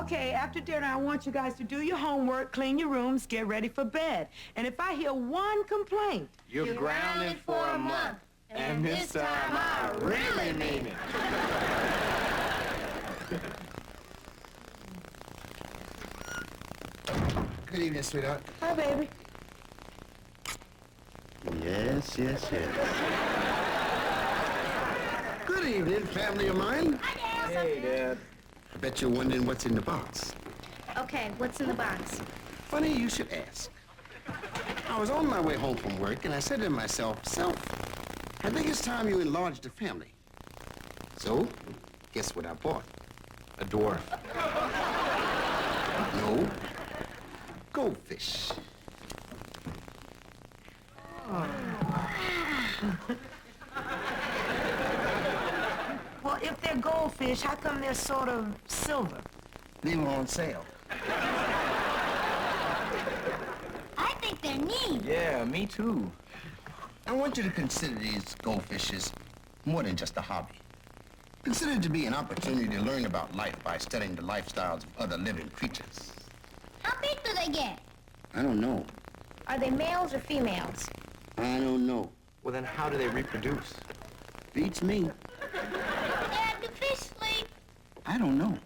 Okay, after dinner, I want you guys to do your homework, clean your rooms, get ready for bed. And if I hear one complaint... You're grounded for a month. And this time I really mean it. Good evening, sweetheart. Hi, baby. Yes. Good evening, family of mine. Hi, Dad. Hey, Dad. I bet you're wondering what's in the box. Okay, what's in the box? Funny you should ask. I was on my way home from work, and I said to myself, Self, I think it's time you enlarged the family. So, guess what I bought? A dwarf. No. Goldfish. Well, if they're goldfish, how come they're sort of silver? They were on sale. I think they're neat. Yeah, me too. I want you to consider these goldfish as more than just a hobby. Consider it to be an opportunity to learn about life by studying the lifestyles of other living creatures. How big do they get? I don't know. Are they males or females? I don't know. Well, then how do they reproduce? Beats me. Dad, do fish sleep? I don't know.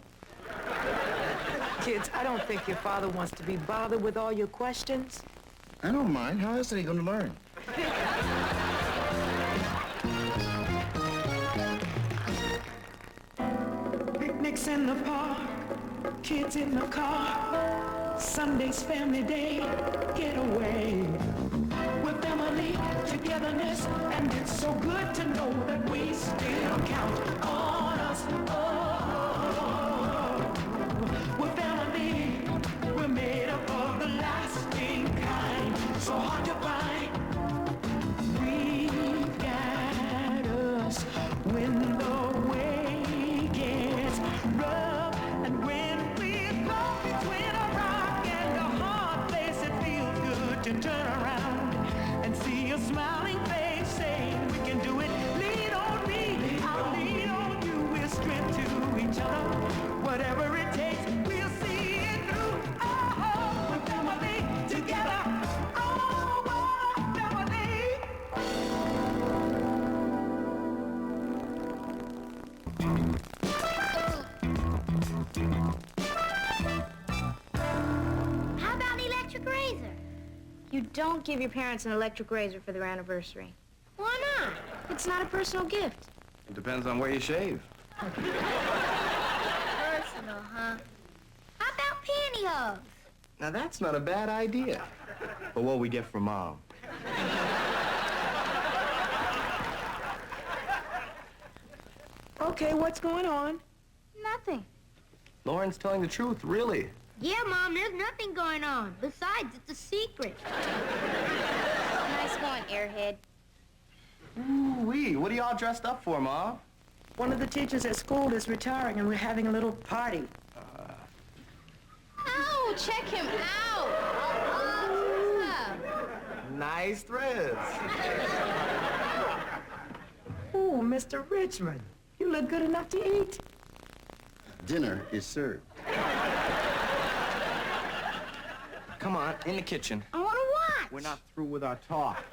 Kids, I don't think your father wants to be bothered with all your questions. I don't mind. How else are they going to learn? Picnics in the park, kids in the car, Sunday's family day, get away. With family, togetherness, and it's so good to know that we still count on us. Oh, we're family, we're made up of the lasting kind, so hard to find. We've got us when the way gets rough, and when we're caught between a rock and a hard place, it feels good to turn around and see a smiling face saying we can do it. Lean on me, I'll lean on you. We're strength to each other. Whatever it takes, we'll see it through. Oh, we're family together. Oh, we're family. How about electric razor? You don't give your parents an electric razor for their anniversary. Why not? It's not a personal gift. It depends on where you shave. Personal, huh? How about pantyhose? Now, that's not a bad idea. But what we get from Mom? Okay, what's going on? Nothing. Lauren's telling the truth, really. Yeah, Mom, there's nothing going on. Besides, it's a secret. Nice going, airhead. Ooh-wee, what are y'all dressed up for, Mom? One of the teachers at school is retiring, and we're having a little party. Oh, check him out. Nice threads. Oh, Mr. Richmond, you look good enough to eat. Dinner is served. Come on, in the kitchen. I want to watch. We're not through with our talk.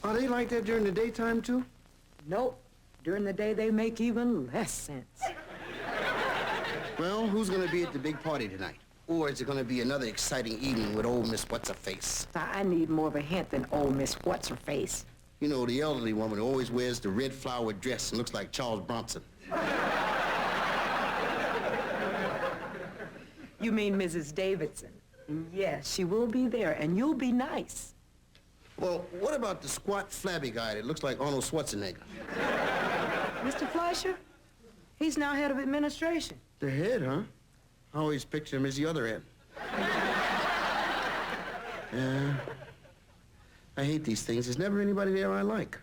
Are they like that during the daytime, too? Nope. During the day, they make even less sense. Well, who's going to be at the big party tonight? Or is it going to be another exciting evening with old Miss What's-Her-Face? Now, I need more of a hint than old Miss What's-Her-Face. You know, the elderly woman who always wears the red flowered dress and looks like Charles Bronson. You mean Mrs. Davidson? Yes, she will be there, and you'll be nice. Well, what about the squat, flabby guy that looks like Arnold Schwarzenegger? Mr. Fleischer? He's now head of administration. The head, huh? I always picture him as the other end. Yeah. I hate these things. There's never anybody there I like.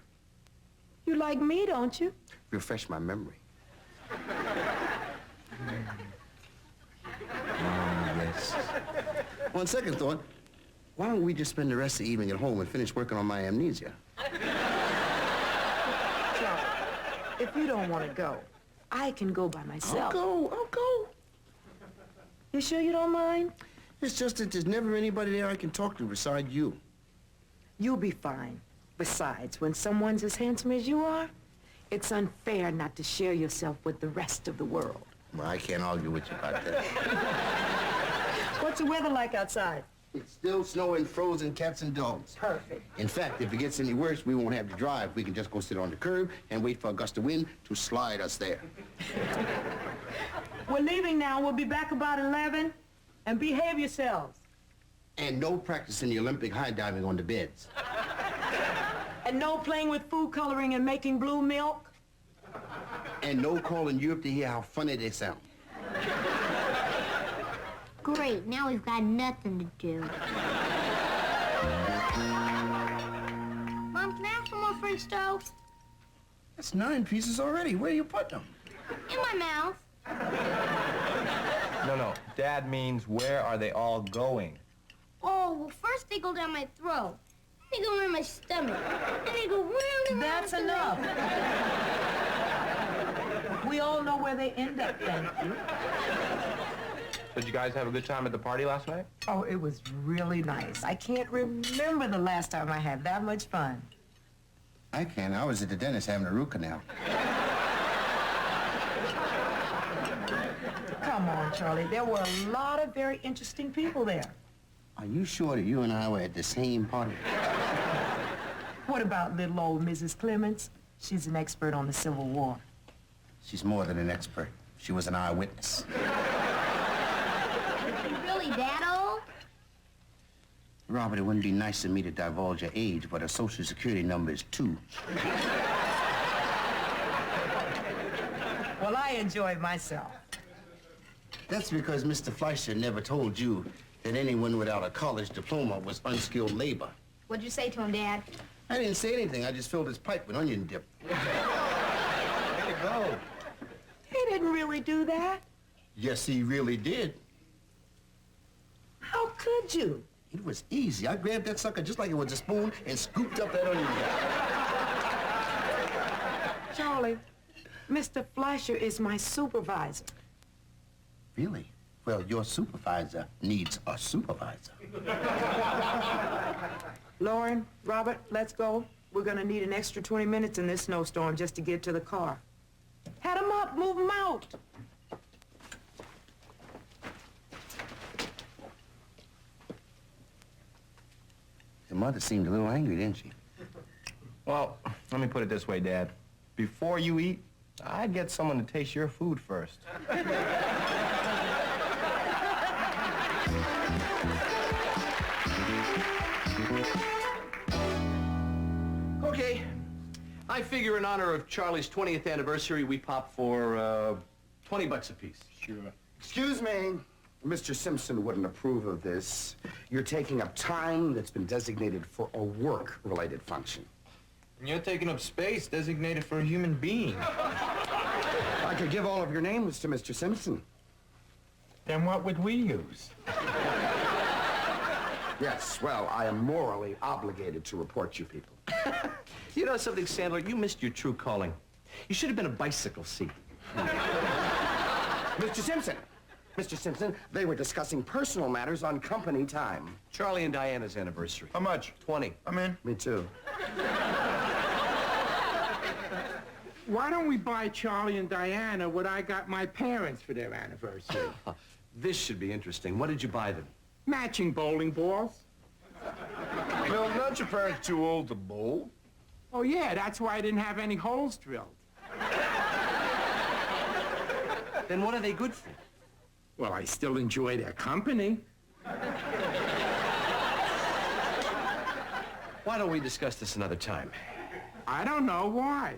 You like me, don't you? Refresh my memory. Yes. On second thought, why don't we just spend the rest of the evening at home and finish working on my amnesia? If you don't want to go, I can go by myself. I'll go. You sure you don't mind? It's just that there's never anybody there I can talk to beside you. You'll be fine. Besides, when someone's as handsome as you are, it's unfair not to share yourself with the rest of the world. Well, I can't argue with you about that. What's the weather like outside? It's still snowing, frozen cats and dogs. Perfect. In fact, if it gets any worse, we won't have to drive. We can just go sit on the curb and wait for a gust of wind to slide us there. We're leaving now. We'll be back about 11. And behave yourselves. And no practicing the Olympic high diving on the beds. And no playing with food coloring and making blue milk. And no calling you up to hear how funny they sound. Great, now we've got nothing to do. Mom, can I have some more French toast? That's 9 pieces already. Where you put them? In my mouth. No. Dad means where are they all going? Oh, well, first they go down my throat. Then they go around my stomach. Then they go round and round. That's enough. We all know where they end up, thank you. Did you guys have a good time at the party last night? Oh, it was really nice. I can't remember the last time I had that much fun. I can. I was at the dentist having a root canal. Come on, Charlie. There were a lot of very interesting people there. Are you sure that you and I were at the same party? What about little old Mrs. Clements? She's an expert on the Civil War. She's more than an expert. She was an eyewitness. You really that old? Robert, it wouldn't be nice of me to divulge your age, but her social security number is 2. Well, I enjoyed myself. That's because Mr. Fleischer never told you that anyone without a college diploma was unskilled labor. What'd you say to him, Dad? I didn't say anything. I just filled his pipe with onion dip. Way to go. He didn't really do that. Yes, he really did. How could you? It was easy. I grabbed that sucker just like it was a spoon and scooped up that onion dip. Charlie, Mr. Fleischer is my supervisor. Really? Well, your supervisor needs a supervisor. Lauren, Robert, let's go. We're gonna need an extra 20 minutes in this snowstorm just to get to the car. Head 'em up, move 'em out. Your mother seemed a little angry, didn't she? Well, let me put it this way, Dad. Before you eat, I'd get someone to taste your food first. Okay. I figure in honor of Charlie's 20th anniversary, we pop for, $20 apiece. Sure. Excuse me. Mr. Simpson wouldn't approve of this. You're taking up time that's been designated for a work-related function. And you're taking up space designated for a human being. I could give all of your names to Mr. Simpson. Then what would we use? Yes, well, I am morally obligated to report you people. You know something, Sandler? You missed your true calling. You should have been a bicycle seat. Mr. Simpson! Mr. Simpson, they were discussing personal matters on company time. Charlie and Diana's anniversary. How much? 20. I'm in. Me too. Why don't we buy Charlie and Diana what I got my parents for their anniversary? This should be interesting. What did you buy them? Matching bowling balls. Well, not your parents too old to bowl. Oh, yeah, that's why I didn't have any holes drilled. Then what are they good for? Well, I still enjoy their company. Why don't we discuss this another time? I don't know why.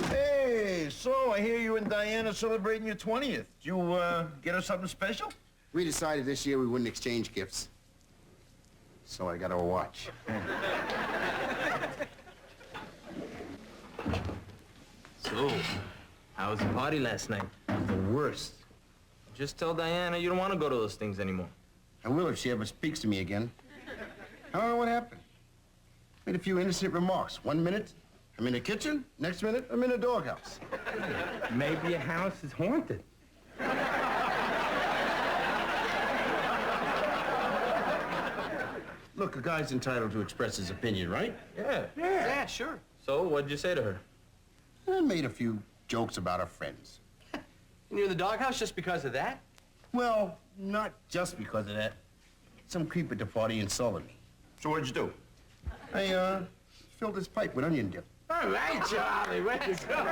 Hey, so I hear you and Diana celebrating your 20th. Did you, get her something special? We decided this year we wouldn't exchange gifts. So I got her a watch. So, how was the party last night? The worst. Just tell Diana you don't want to go to those things anymore. I will if she ever speaks to me again. I don't know what happened. Made a few innocent remarks. 1 minute, I'm in the kitchen. Next minute, I'm in a doghouse. Maybe your house is haunted. Look, a guy's entitled to express his opinion, right? Yeah, sure. So, what'd you say to her? I made a few jokes about her friends. And you're in the doghouse just because of that? Well, not just because of that. Some creep at the party insulted me. So what'd you do? I, filled his pipe with onion dip. All right, Charlie, where you go?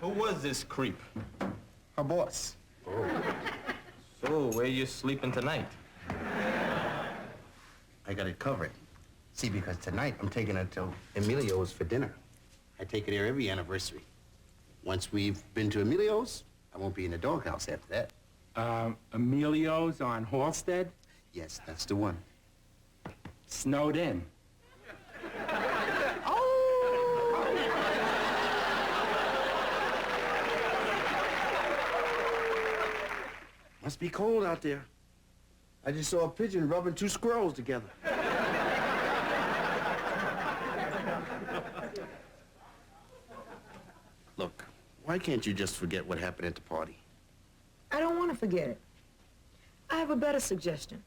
Who was this creep? Her boss. So, where you sleeping tonight? I got it covered. See, because tonight I'm taking her to Emilio's for dinner. I take her there every anniversary. Once we've been to Emilio's, I won't be in the doghouse after that. Emilio's on Halstead? Yes, that's the one. Snowed in. Must be cold out there. I just saw a pigeon rubbing 2 squirrels together. Look, why can't you just forget what happened at the party? I don't want to forget it. I have a better suggestion.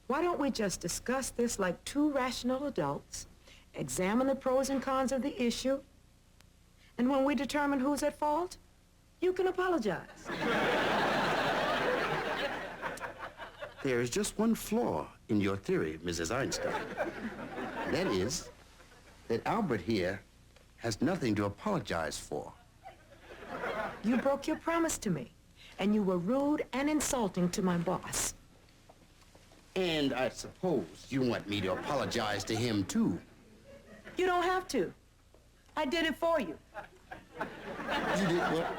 Why don't we just discuss this like 2 rational adults, examine the pros and cons of the issue, and when we determine who's at fault, you can apologize. There is just one flaw in your theory, Mrs. Einstein. That is that Albert here has nothing to apologize for. You broke your promise to me, and you were rude and insulting to my boss. And I suppose you want me to apologize to him, too. You don't have to. I did it for you. You did what?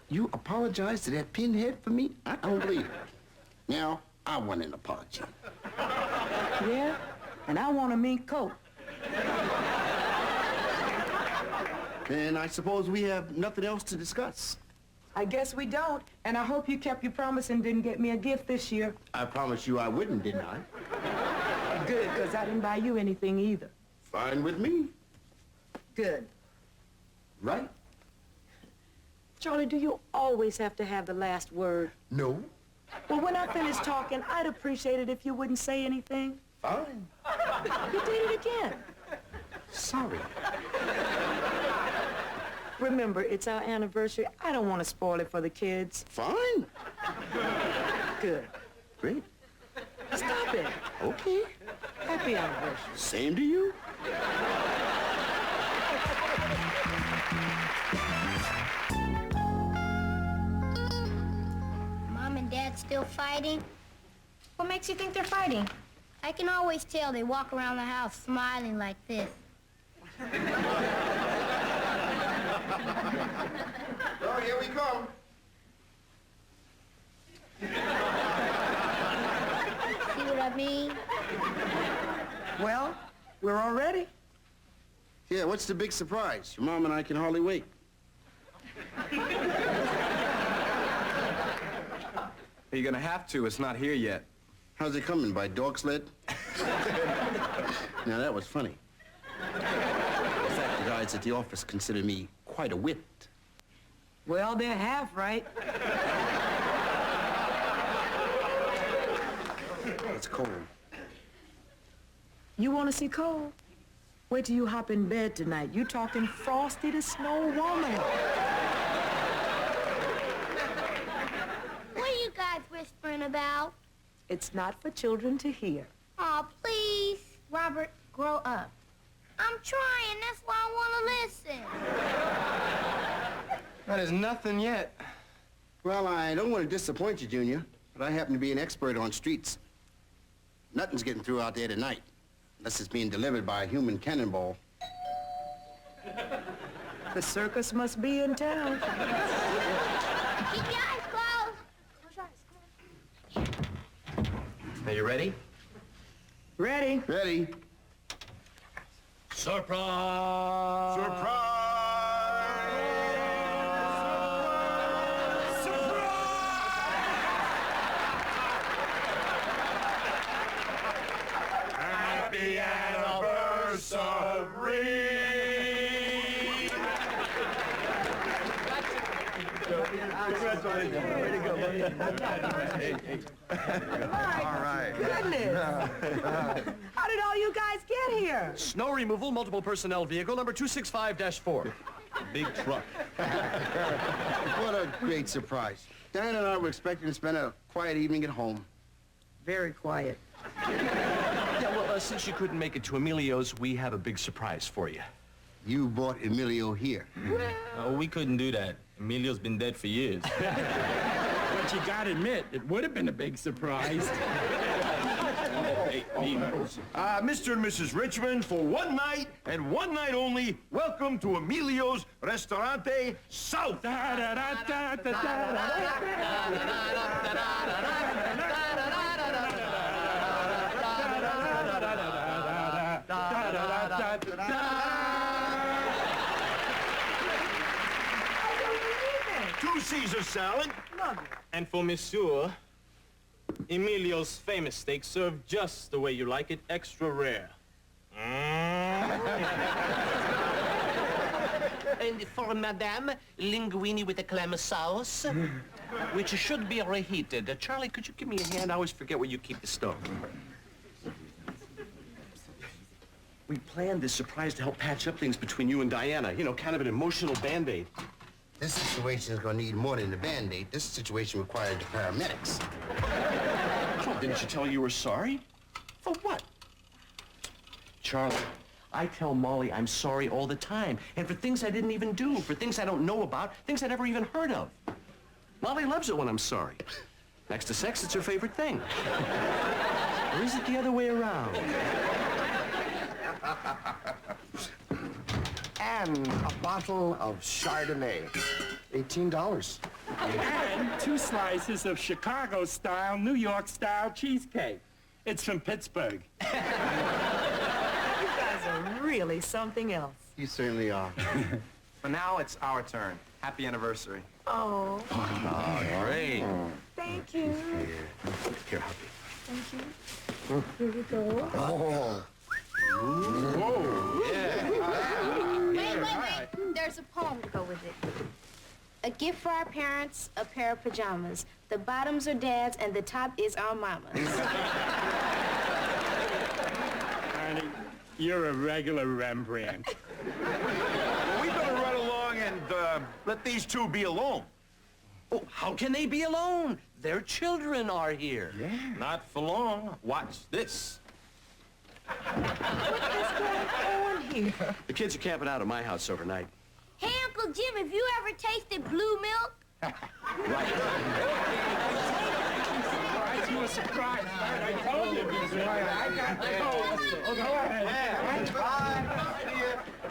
You apologized to that pinhead for me? I don't believe it. Now, I want an apology. Yeah? And I want a mink coat. Then I suppose we have nothing else to discuss. I guess we don't, and I hope you kept your promise and didn't get me a gift this year. I promised you I wouldn't, didn't I? Good, because I didn't buy you anything either. Fine with me. Good. Right? Charlie, do you always have to have the last word? No. Well, when I finish talking, I'd appreciate it if you wouldn't say anything. Fine. You did it again. Sorry. Remember, it's our anniversary. I don't want to spoil it for the kids. Fine. Good. Great. Stop it. Okay. Happy anniversary. Same to you. Mom and Dad still fighting? What makes you think they're fighting? I can always tell they walk around the house smiling like this. Oh, here we come. See what I mean? Well, we're all ready. Yeah, what's the big surprise? Your mom and I can hardly wait. You're gonna have to. It's not here yet. How's it coming, by dog sled? Now, that was funny. In fact, the guys at the office consider me quite a wit. Well, they're half right. It's cold. You want to see Cole? Wait till you hop in bed tonight. You talking Frosty the Snow Woman. What are you guys whispering about? It's not for children to hear. Aw, please. Robert, grow up. I'm trying. That's why I want to listen. That is nothing yet. Well, I don't want to disappoint you, Junior, but I happen to be an expert on streets. Nothing's getting through out there tonight, unless it's being delivered by a human cannonball. The circus must be in town. Keep your eyes closed. Close your eyes. Come on. Are you ready? Ready? Ready? Surprise! Happy All right. Goodness. How did all you guys get here? Snow removal, multiple personnel vehicle, number 265-4. Big truck. What a great surprise. Dan and I were expecting to spend a quiet evening at home. Very quiet. Yeah, well, since you couldn't make it to Emilio's, we have a big surprise for you. You brought Emilio here. Oh, we couldn't do that. Emilio's been dead for years. But you gotta admit, it would have been a big surprise. Mr. and Mrs. Richmond, for one night and one night only, welcome to Emilio's Restaurante South. Two Caesar salad. And for Monsieur, Emilio's famous steak served just the way you like it, extra rare. And for Madame, linguine with a clam sauce, Which should be reheated. Charlie, could you give me a hand? I always forget where you keep the stove. We planned this surprise to help patch up things between you and Diana. You know, kind of an emotional Band-Aid. This situation is going to need more than the Band-Aid. This situation requires the paramedics. Oh, didn't you tell her you were sorry? For what? Charlie, I tell Molly I'm sorry all the time. And for things I didn't even do, for things I don't know about, things I never even heard of. Molly loves it when I'm sorry. Next to sex, it's her favorite thing. Or is it the other way around? And a bottle of Chardonnay. $18. And 2 slices of Chicago-style, New York-style cheesecake. It's from Pittsburgh. You guys are really something else. You certainly are. But now it's our turn. Happy anniversary. Oh, Oh, great. thank you. Here, hubby. Thank you. Here we go. Oh. Wait. There's a poem to go with it. A gift for our parents, a pair of pajamas. The bottoms are dad's and the top is our mama's. Honey, you're a regular Rembrandt. Well, we better run along and let these two be alone. Oh, how can they be alone? Their children are here. Yeah. Not for long. Watch this. What is going on here? The kids are camping out at my house overnight. Hey, Uncle Jim, have you ever tasted blue milk? Surprise, you were surprised. I told you.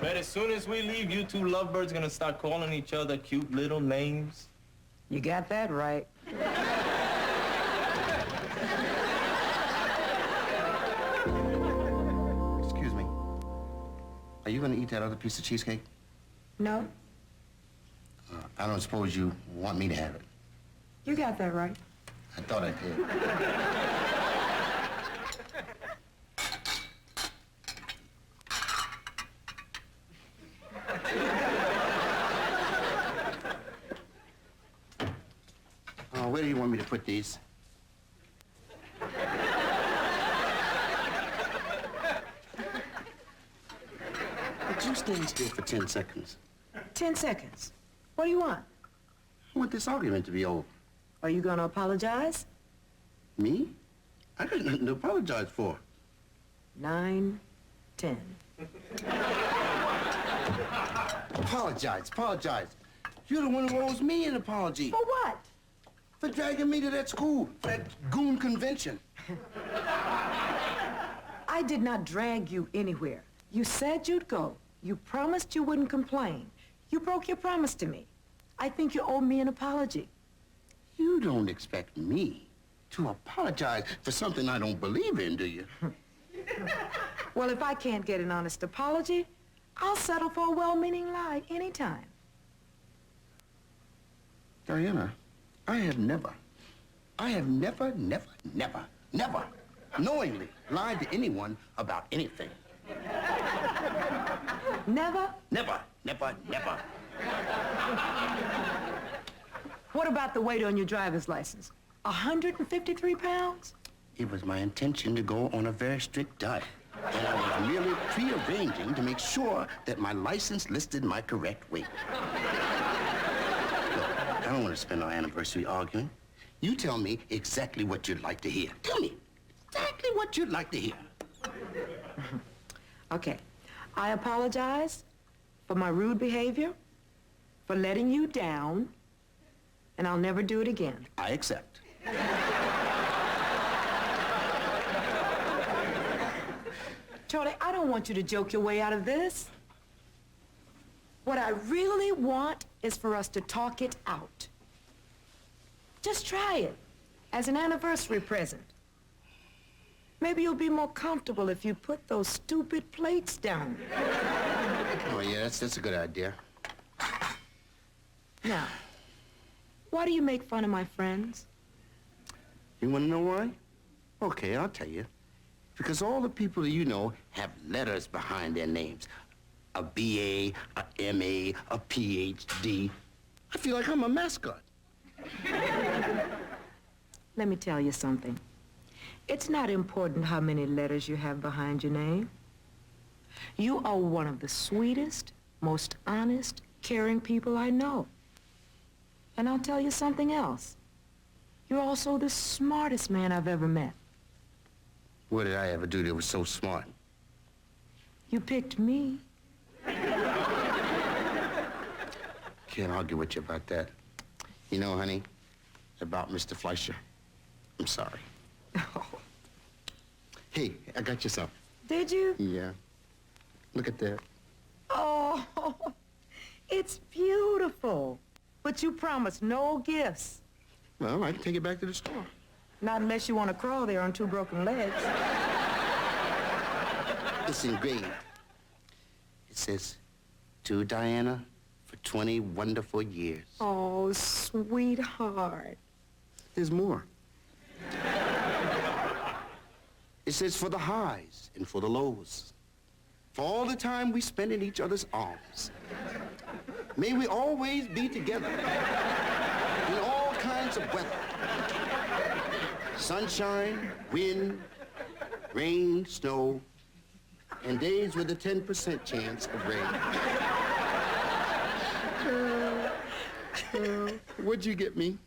But as soon as we leave, you two lovebirds gonna start calling each other cute little names. You got that right. Excuse me. Are you going to eat that other piece of cheesecake? No, I don't suppose you want me to have it. you got that right. I thought I did. Where do you want me to put these? Would you stay still for 10 seconds? 10 seconds. What do you want? I want this argument to be over. Are you going to apologize? Me? I got nothing to apologize for. 9, 10. Apologize. You're the one who owes me an apology. For what? For dragging me to that school, for that goon convention. I did not drag you anywhere. You said you'd go. You promised you wouldn't complain. You broke your promise to me. I think you owe me an apology. You don't expect me to apologize for something I don't believe in, do you? Well, if I can't get an honest apology, I'll settle for a well-meaning lie anytime. Diana, I have never, knowingly lied to anyone about anything. Never? Never. What about the weight on your driver's license? 153 pounds? It was my intention to go on a very strict diet. And I was merely prearranging to make sure that my license listed my correct weight. Look, I don't want to spend our anniversary arguing. You tell me exactly what you'd like to hear. Tell me exactly what you'd like to hear. Okay. I apologize for my rude behavior, for letting you down, and I'll never do it again. I accept. Charlie, I don't want you to joke your way out of this. What I really want is for us to talk it out. Just try it as an anniversary present. Maybe you'll be more comfortable if you put those stupid plates down. Oh, yeah, that's a good idea. Now, why do you make fun of my friends? You want to know why? Okay, I'll tell you. Because all the people you know have letters behind their names. A BA, a MA, a PhD. I feel like I'm a mascot. Let me tell you something. It's not important how many letters you have behind your name. You are one of the sweetest, most honest, caring people I know. And I'll tell you something else. You're also the smartest man I've ever met. What did I ever do that was so smart? You picked me. Can't argue with you about that. You know, honey, about Mr. Fleischer, I'm sorry. Oh. Hey, I got you some. Did you? Yeah. Look at that. Oh, it's beautiful. But you promised no gifts. Well, I can take it back to the store. Not unless you want to crawl there on two broken legs. It's engraved. It says, to Diana for 20 wonderful years. Oh, sweetheart. There's more. It says, for the highs and for the lows. For all the time we spend in each other's arms. May we always be together in all kinds of weather. Sunshine, wind, rain, snow, and days with a 10% chance of rain. What'd you get me?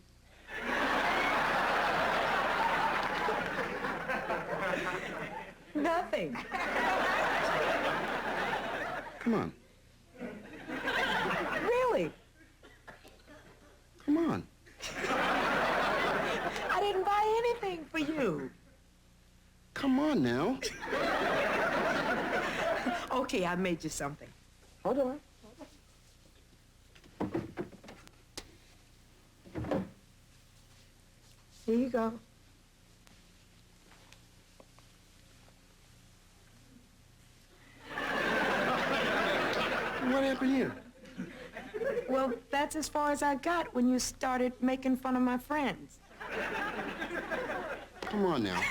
Nothing. Come on. Really? Come on. I didn't buy anything for you. Come on now. Okay, I made you something. Hold on. Here you go. What happened here? Well, that's as far as I got when you started making fun of my friends. Come on now.